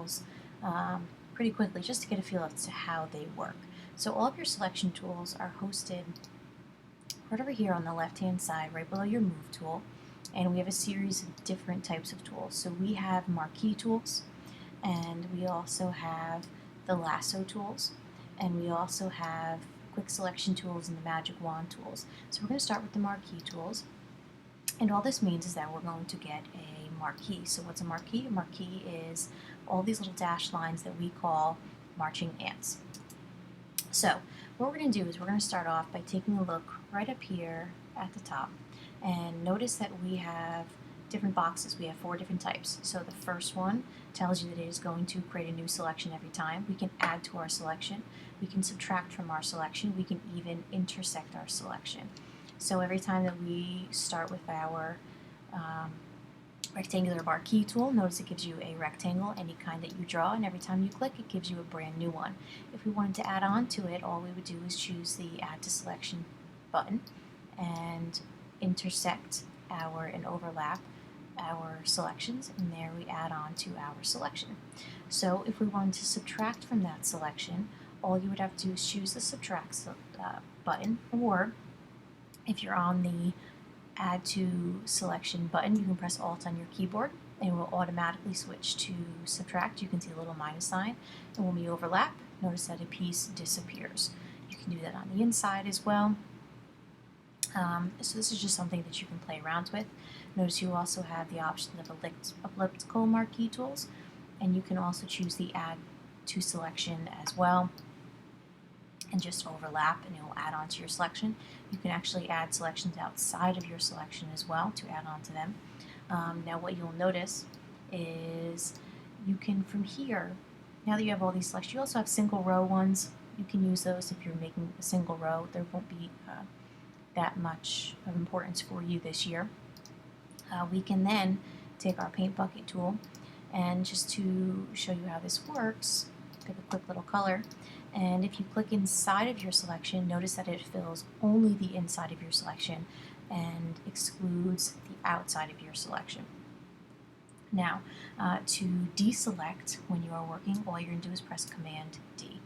tools pretty quickly just to get a feel as to how they work. So all of your selection tools are hosted right over here on the left-hand side, right below your Move tool, and we have a series of different types of tools. So we have Marquee Tools, and we also have the Lasso tools, and we also have Quick Selection tools and the Magic Wand tools. So we're going to start with the Marquee tools, and all this means is that we're going to get a marquee. So what's a marquee? A marquee is all these little dashed lines that we call marching ants. So what we're going to do is we're going to start off by taking a look right up here at the top, and notice that we have different boxes. We have 4 different types. So the first one tells you that it is going to create a new selection every time. We can add to our selection, we can subtract from our selection, we can even intersect our selection. So every time that we start with our rectangular marquee tool, notice it gives you a rectangle, any kind that you draw, and every time you click it gives you a brand new one. If we wanted to add on to it, all we would do is choose the Add to Selection button and intersect and overlap our selections, and there we add on to our selection. So if we wanted to subtract from that selection, all you would have to do is choose the Subtract button, or if you're on the Add to Selection button, you can press Alt on your keyboard and it will automatically switch to Subtract. You can see a little minus sign, and when we overlap, notice that a piece disappears. You can do that on the inside as well. So this is just something that you can play around with. Notice you also have the option of elliptical marquee tools, and you can also choose the Add to Selection as well, and just overlap, and it will add on to your selection. You can actually add selections outside of your selection as well to add on to them. Now what you'll notice is you can, from here, now that you have all these selections, you also have single row ones. You can use those if you're making a single row. There won't be that much of importance for you this year. We can then take our paint bucket tool, and just to show you how this works, give a quick little color, and if you click inside of your selection, notice that it fills only the inside of your selection and excludes the outside of your selection. Now, to deselect when you are working, all you're going to do is press Command D.